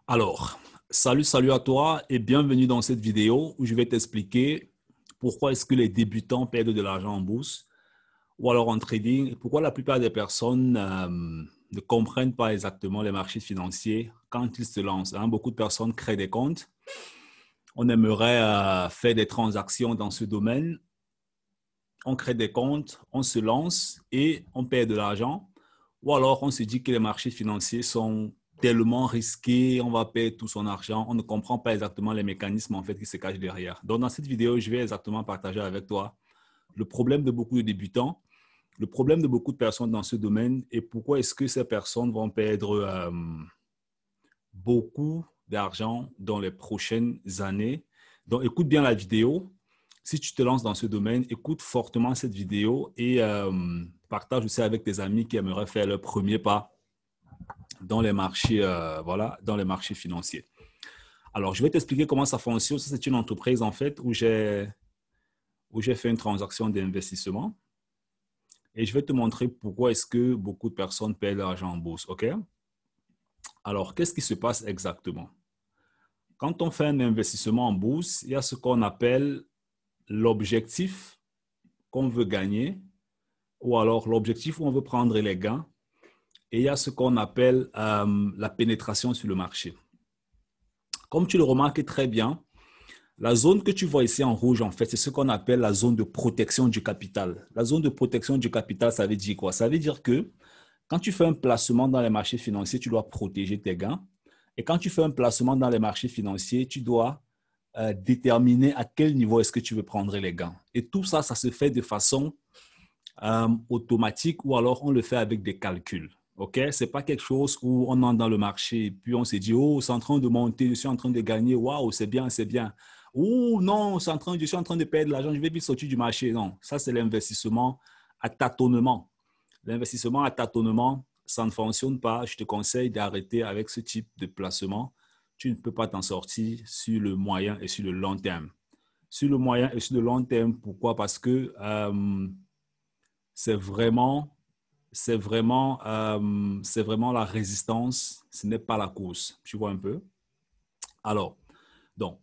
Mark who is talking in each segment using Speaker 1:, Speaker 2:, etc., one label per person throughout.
Speaker 1: Alors, salut à toi et bienvenue dans cette vidéo où je vais t'expliquer pourquoi est-ce que les débutants perdent de l'argent en bourse ou alors en trading et pourquoi la plupart des personnes ne comprennent pas exactement les marchés financiers quand ils se lancent, hein. Beaucoup de personnes créent des comptes. On aimerait faire des transactions dans ce domaine. On crée des comptes, on se lance et on perd de l'argent. Ou alors on se dit que les marchés financiers sont tellement risqués, on va perdre tout son argent. On ne comprend pas exactement les mécanismes en fait qui se cachent derrière. Donc dans cette vidéo, je vais exactement partager avec toi le problème de beaucoup de débutants, le problème de beaucoup de personnes dans ce domaine et pourquoi est-ce que ces personnes vont perdre beaucoup d'argent dans les prochaines années. Donc écoute bien la vidéo. Si tu te lances dans ce domaine, écoute fortement cette vidéo et partage aussi avec tes amis qui aimeraient faire leur premier pas dans les marchés, voilà, dans les marchés financiers. Alors, je vais t'expliquer comment ça fonctionne. C'est une entreprise en fait où j'ai fait une transaction d'investissement et je vais te montrer pourquoi est-ce que beaucoup de personnes perdent leur argent en bourse. OK? Alors, qu'est-ce qui se passe exactement? Quand on fait un investissement en bourse, il y a ce qu'on appelle l'objectif qu'on veut gagner ou alors l'objectif où on veut prendre les gains et il y a ce qu'on appelle la pénétration sur le marché. Comme tu le remarques très bien, la zone que tu vois ici en rouge, en fait, c'est ce qu'on appelle la zone de protection du capital. La zone de protection du capital, ça veut dire quoi? Ça veut dire que quand tu fais un placement dans les marchés financiers, tu dois protéger tes gains. Et quand tu fais un placement dans les marchés financiers, tu dois déterminer à quel niveau est-ce que tu veux prendre les gains. Et tout ça, ça se fait de façon automatique ou alors on le fait avec des calculs. OK? Ce n'est pas quelque chose où on entre dans le marché et puis on se dit, oh, c'est en train de monter, je suis en train de gagner, waouh, c'est bien, c'est bien. Ou non, je suis en train de perdre de l'argent, je vais vite sortir du marché. Non, ça, c'est l'investissement à tâtonnement. L'investissement à tâtonnement, ça ne fonctionne pas. Je te conseille d'arrêter avec ce type de placement. Tu ne peux pas t'en sortir sur le moyen et sur le long terme. Sur le moyen et sur le long terme, pourquoi? Parce que c'est vraiment, c'est vraiment la résistance, ce n'est pas la course. Tu vois un peu? Alors, donc,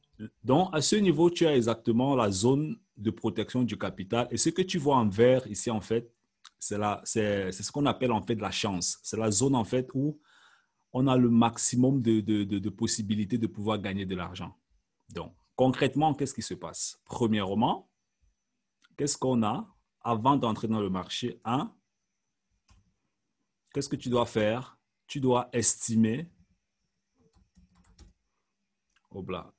Speaker 1: à ce niveau, tu as exactement la zone de protection du capital. Et ce que tu vois en vert ici, en fait, c'est ce qu'on appelle en fait la chance. C'est la zone en fait où on a le maximum de possibilités de pouvoir gagner de l'argent. Donc, concrètement, qu'est-ce qui se passe? Premièrement, qu'est-ce qu'on a avant d'entrer dans le marché? Un, qu'est-ce que tu dois faire? Tu dois estimer, oh bla,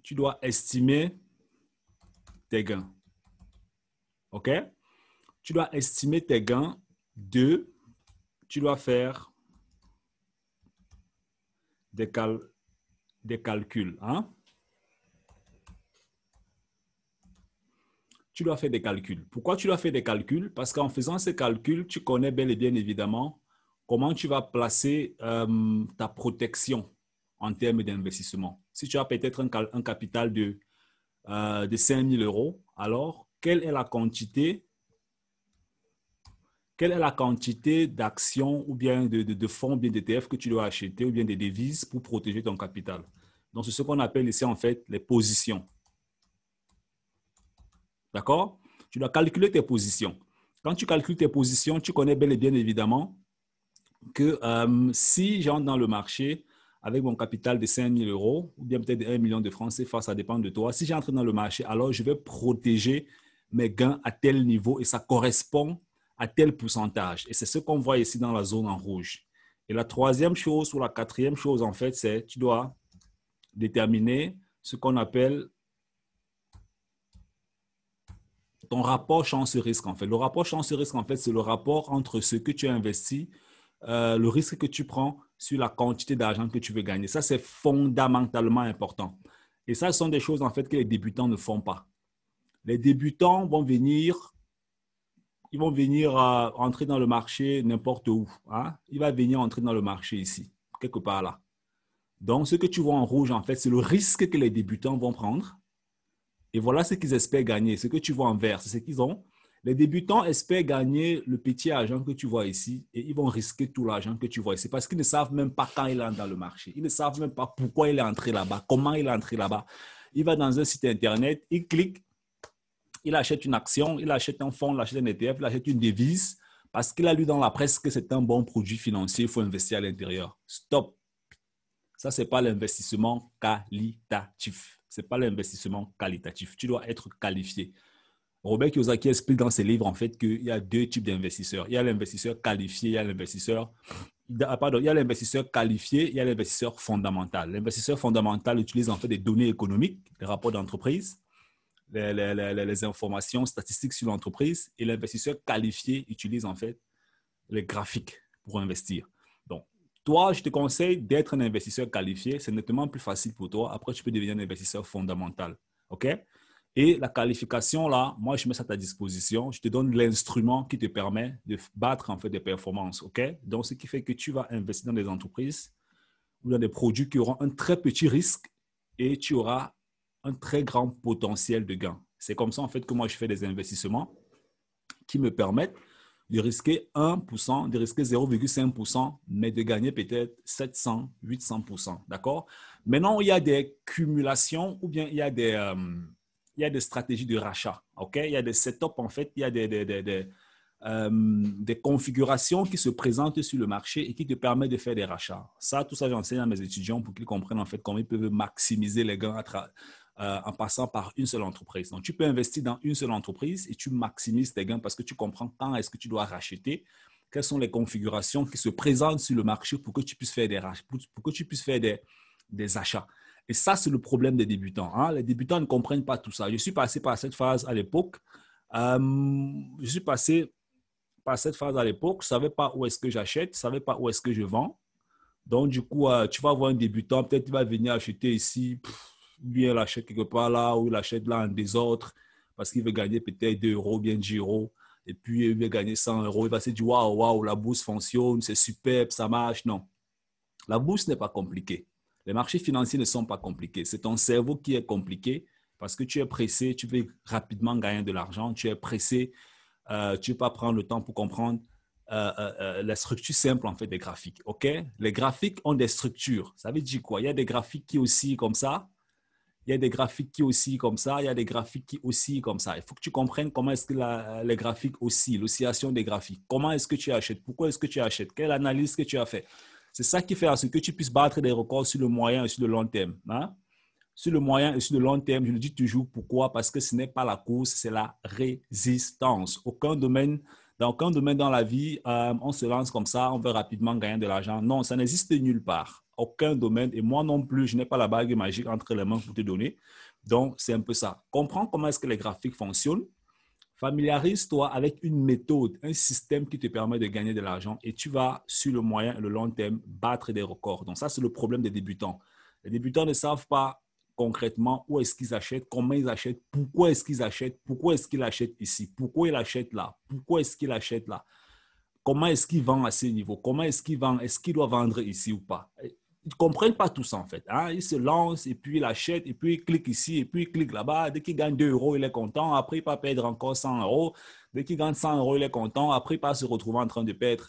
Speaker 1: tu dois estimer tes gains. OK? Tu dois estimer tes gains. Deux, tu dois faire des, cal des calculs. Hein? Tu dois faire des calculs. Pourquoi tu dois faire des calculs? Parce qu'en faisant ces calculs, tu connais bel et bien évidemment comment tu vas placer ta protection en termes d'investissement. Si tu as peut-être un capital de 5 000 euros, alors quelle est la quantité d'actions ou bien de fonds, bien d'ETF que tu dois acheter ou bien des devises pour protéger ton capital? Donc, c'est ce qu'on appelle ici en fait les positions. D'accord? Tu dois calculer tes positions. Quand tu calcules tes positions, tu connais bel et bien évidemment que si j'entre dans le marché avec mon capital de 5 000 euros ou bien peut-être 1 million de francs CFA, ça dépend de toi. Si j'entre dans le marché, alors je vais protéger mes gains à tel niveau et ça correspond à tel pourcentage. Et c'est ce qu'on voit ici dans la zone en rouge. Et la troisième chose ou la quatrième chose, en fait, c'est tu dois déterminer ce qu'on appelle ton rapport chance-risque, en fait. Le rapport chance-risque, en fait, c'est le rapport entre ce que tu as investi, le risque que tu prends sur la quantité d'argent que tu veux gagner. Ça, c'est fondamentalement important. Et ça, ce sont des choses, en fait, que les débutants ne font pas. Les débutants vont venir, ils vont venir entrer dans le marché n'importe où. Hein? Il va venir entrer dans le marché ici, quelque part là. Donc, ce que tu vois en rouge, en fait, c'est le risque que les débutants vont prendre. Et voilà ce qu'ils espèrent gagner. Ce que tu vois en vert, c'est ce qu'ils ont. Les débutants espèrent gagner le petit argent que tu vois ici et ils vont risquer tout l'argent que tu vois ici parce qu'ils ne savent même pas quand il entre dans le marché. Ils ne savent même pas pourquoi il est entré là-bas, comment il est entré là-bas. Il va dans un site internet, il clique, il achète une action, il achète un fonds, il achète un ETF, il achète une devise parce qu'il a lu dans la presse que c'est un bon produit financier, il faut investir à l'intérieur. Stop. Ça, ce n'est pas l'investissement qualitatif. Ce n'est pas l'investissement qualitatif. Tu dois être qualifié. Robert Kiyosaki explique dans ses livres en fait qu'il y a deux types d'investisseurs. Il y a l'investisseur qualifié, il y a l'investisseur il y a l'investisseur qualifié, il y a l'investisseur fondamental. L'investisseur fondamental utilise en fait des données économiques, les rapports d'entreprise, les informations statistiques sur l'entreprise, et l'investisseur qualifié utilise en fait les graphiques pour investir. Donc, toi, je te conseille d'être un investisseur qualifié. C'est nettement plus facile pour toi. Après, tu peux devenir un investisseur fondamental. OK? Et la qualification, là, moi, je mets ça à ta disposition. Je te donne l'instrument qui te permet de battre en fait des performances. OK? Donc, ce qui fait que tu vas investir dans des entreprises ou dans des produits qui auront un très petit risque et tu auras un très grand potentiel de gain. C'est comme ça, en fait, que moi, je fais des investissements qui me permettent de risquer 1%, de risquer 0,5%, mais de gagner peut-être 700, 800%. D'accord? Maintenant, il y a des cumulations ou bien il y a des stratégies de rachat. Okay? Il y a des setups, en fait, il y a des configurations qui se présentent sur le marché et qui te permettent de faire des rachats. Tout ça, j'enseigne à mes étudiants pour qu'ils comprennent en fait comment ils peuvent maximiser les gains en passant par une seule entreprise. Donc, tu peux investir dans une seule entreprise et tu maximises tes gains parce que tu comprends quand est-ce que tu dois racheter, quelles sont les configurations qui se présentent sur le marché pour que tu puisses faire des achats. Et ça, c'est le problème des débutants. Hein? Les débutants ne comprennent pas tout ça. Je suis passé par cette phase à l'époque. Je suis passé par cette phase à l'époque. Je ne savais pas où est-ce que j'achète, je ne savais pas où est-ce que je vends. Donc, du coup, tu vas voir un débutant, peut-être il va venir acheter ici, bien il achète quelque part là, ou il achète là en désordre parce qu'il veut gagner peut-être 2 euros, bien 10 euros. Et puis, il veut gagner 100 euros. Il va se dire, waouh, waouh, la bourse fonctionne, c'est superbe, ça marche. Non, la bourse n'est pas compliquée. Les marchés financiers ne sont pas compliqués. C'est ton cerveau qui est compliqué parce que tu es pressé, tu veux rapidement gagner de l'argent, tu es pressé, tu ne veux pas prendre le temps pour comprendre la structure simple en fait des graphiques. Okay? Les graphiques ont des structures. Ça veut dire quoi? Il y a des graphiques qui oscillent comme ça, il y a des graphiques qui oscillent comme ça, il y a des graphiques qui oscillent comme ça. Il faut que tu comprennes comment est-ce que les graphiques oscillent, l'oscillation des graphiques. Comment est-ce que tu achètes? Pourquoi est-ce que tu achètes? Quelle analyse que tu as fait? C'est ça qui fait à ce que tu puisses battre des records sur le moyen et sur le long terme. Hein? Sur le moyen et sur le long terme, je le dis toujours. Pourquoi? Parce que ce n'est pas la course, c'est la résistance. Dans aucun domaine dans la vie, on se lance comme ça, on veut rapidement gagner de l'argent. Non, ça n'existe nulle part. Aucun domaine. Et moi non plus, je n'ai pas la bague magique entre les mains pour te donner. Donc, c'est un peu ça. Comprends comment est-ce que les graphiques fonctionnent. Familiarise-toi avec une méthode, un système qui te permet de gagner de l'argent et tu vas, sur le moyen et le long terme, battre des records. Donc, ça, c'est le problème des débutants. Les débutants ne savent pas concrètement où est-ce qu'ils achètent, comment ils achètent, pourquoi est-ce qu'ils achètent, pourquoi est-ce qu'ils achètent ici, pourquoi ils achètent là, pourquoi est-ce qu'ils achètent là, comment est-ce qu'ils vendent à ce niveau, comment est-ce qu'ils vendent, est-ce qu'ils doivent vendre ici ou pas. Ils ne comprennent pas tout ça en fait. Hein? Ils se lancent et puis ils achètent et puis ils cliquent ici et puis ils cliquent là-bas. Dès qu'ils gagnent 2 euros, il est content. Après, il va perdre encore 100 euros. Dès qu'il gagne 100 euros, il est content. Après, il va se retrouver en train de perdre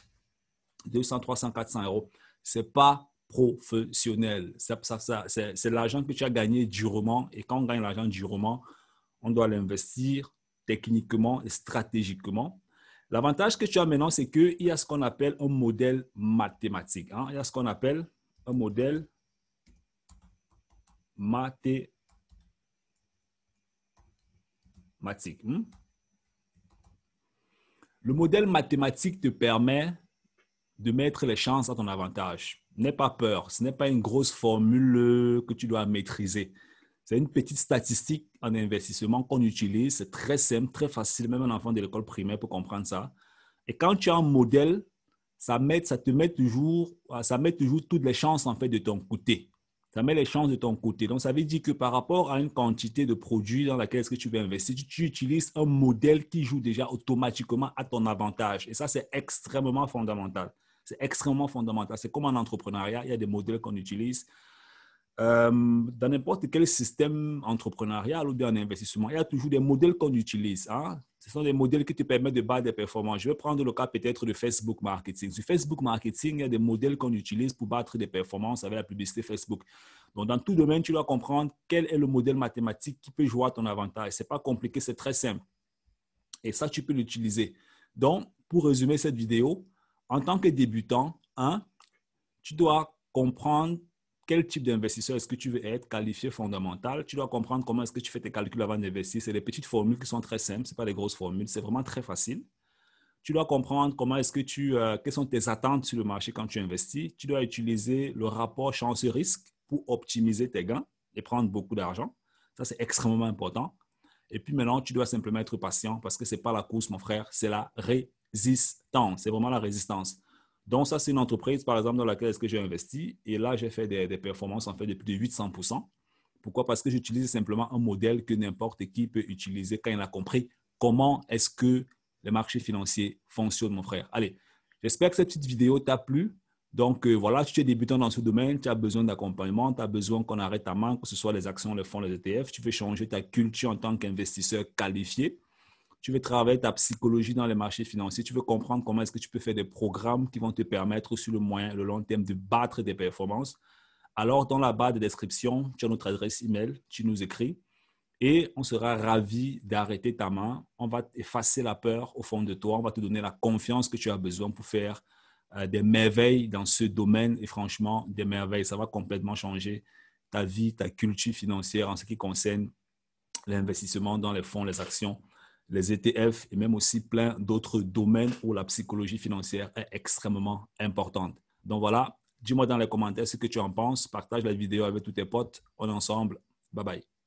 Speaker 1: 200, 300, 400 euros. Ce n'est pas professionnel. C'est l'argent que tu as gagné durement. Et quand on gagne l'argent durement, on doit l'investir techniquement et stratégiquement. L'avantage que tu as maintenant, c'est qu'il y a ce qu'on appelle un modèle mathématique. Hein? Il y a ce qu'on appelle un modèle mathématique. Le modèle mathématique te permet de mettre les chances à ton avantage. N'aie pas peur. Ce n'est pas une grosse formule que tu dois maîtriser. C'est une petite statistique en investissement qu'on utilise. C'est très simple, très facile. Même un enfant de l'école primaire peut comprendre ça. Et quand tu as un modèle, ça te met toujours toutes les chances en fait de ton côté. Ça met les chances de ton côté. Donc, ça veut dire que par rapport à une quantité de produits dans laquelle est-ce que tu veux investir, tu utilises un modèle qui joue déjà automatiquement à ton avantage. Et ça, c'est extrêmement fondamental. C'est extrêmement fondamental. C'est comme en entrepreneuriat, il y a des modèles qu'on utilise Dans n'importe quel système entrepreneurial ou bien en investissement, il y a toujours des modèles qu'on utilise. Hein? Ce sont des modèles qui te permettent de battre des performances. Je vais prendre le cas peut-être de Facebook Marketing. Sur Facebook Marketing, il y a des modèles qu'on utilise pour battre des performances avec la publicité Facebook. Donc, dans tout domaine, tu dois comprendre quel est le modèle mathématique qui peut jouer à ton avantage. Ce n'est pas compliqué, c'est très simple. Et ça, tu peux l'utiliser. Donc, pour résumer cette vidéo, en tant que débutant, tu dois comprendre quel type d'investisseur est-ce que tu veux être, qualifié fondamental. Tu dois comprendre comment est-ce que tu fais tes calculs avant d'investir. C'est des petites formules qui sont très simples, ce n'est pas des grosses formules, c'est vraiment très facile. Tu dois comprendre comment est-ce que quelles sont tes attentes sur le marché quand tu investis. Tu dois utiliser le rapport chance-risque pour optimiser tes gains et prendre beaucoup d'argent. Ça, c'est extrêmement important. Et puis maintenant, tu dois simplement être patient parce que ce n'est pas la course, mon frère, c'est la résistance. C'est vraiment la résistance. Donc, ça, c'est une entreprise, par exemple, dans laquelle est-ce que j'ai investi. Et là, j'ai fait des performances en fait de plus de 800%. Pourquoi? Parce que j'utilise simplement un modèle que n'importe qui peut utiliser quand il a compris comment est-ce que les marchés financiers fonctionnent, mon frère. Allez, j'espère que cette petite vidéo t'a plu. Donc, voilà, si tu es débutant dans ce domaine, tu as besoin d'accompagnement, tu as besoin qu'on arrête ta main, que ce soit les actions, les fonds, les ETF. Tu veux changer ta culture en tant qu'investisseur qualifié. Tu veux travailler ta psychologie dans les marchés financiers, tu veux comprendre comment est-ce que tu peux faire des programmes qui vont te permettre sur le moyen et le long terme de battre des performances. Alors, dans la barre de description, tu as notre adresse email, tu nous écris et on sera ravi d'arrêter ta main. On va effacer la peur au fond de toi, on va te donner la confiance que tu as besoin pour faire des merveilles dans ce domaine et franchement, des merveilles. Ça va complètement changer ta vie, ta culture financière en ce qui concerne l'investissement dans les fonds, les actions, les ETF et même aussi plein d'autres domaines où la psychologie financière est extrêmement importante. Donc voilà, dis-moi dans les commentaires ce que tu en penses. Partage la vidéo avec tous tes potes. On est ensemble. Bye bye.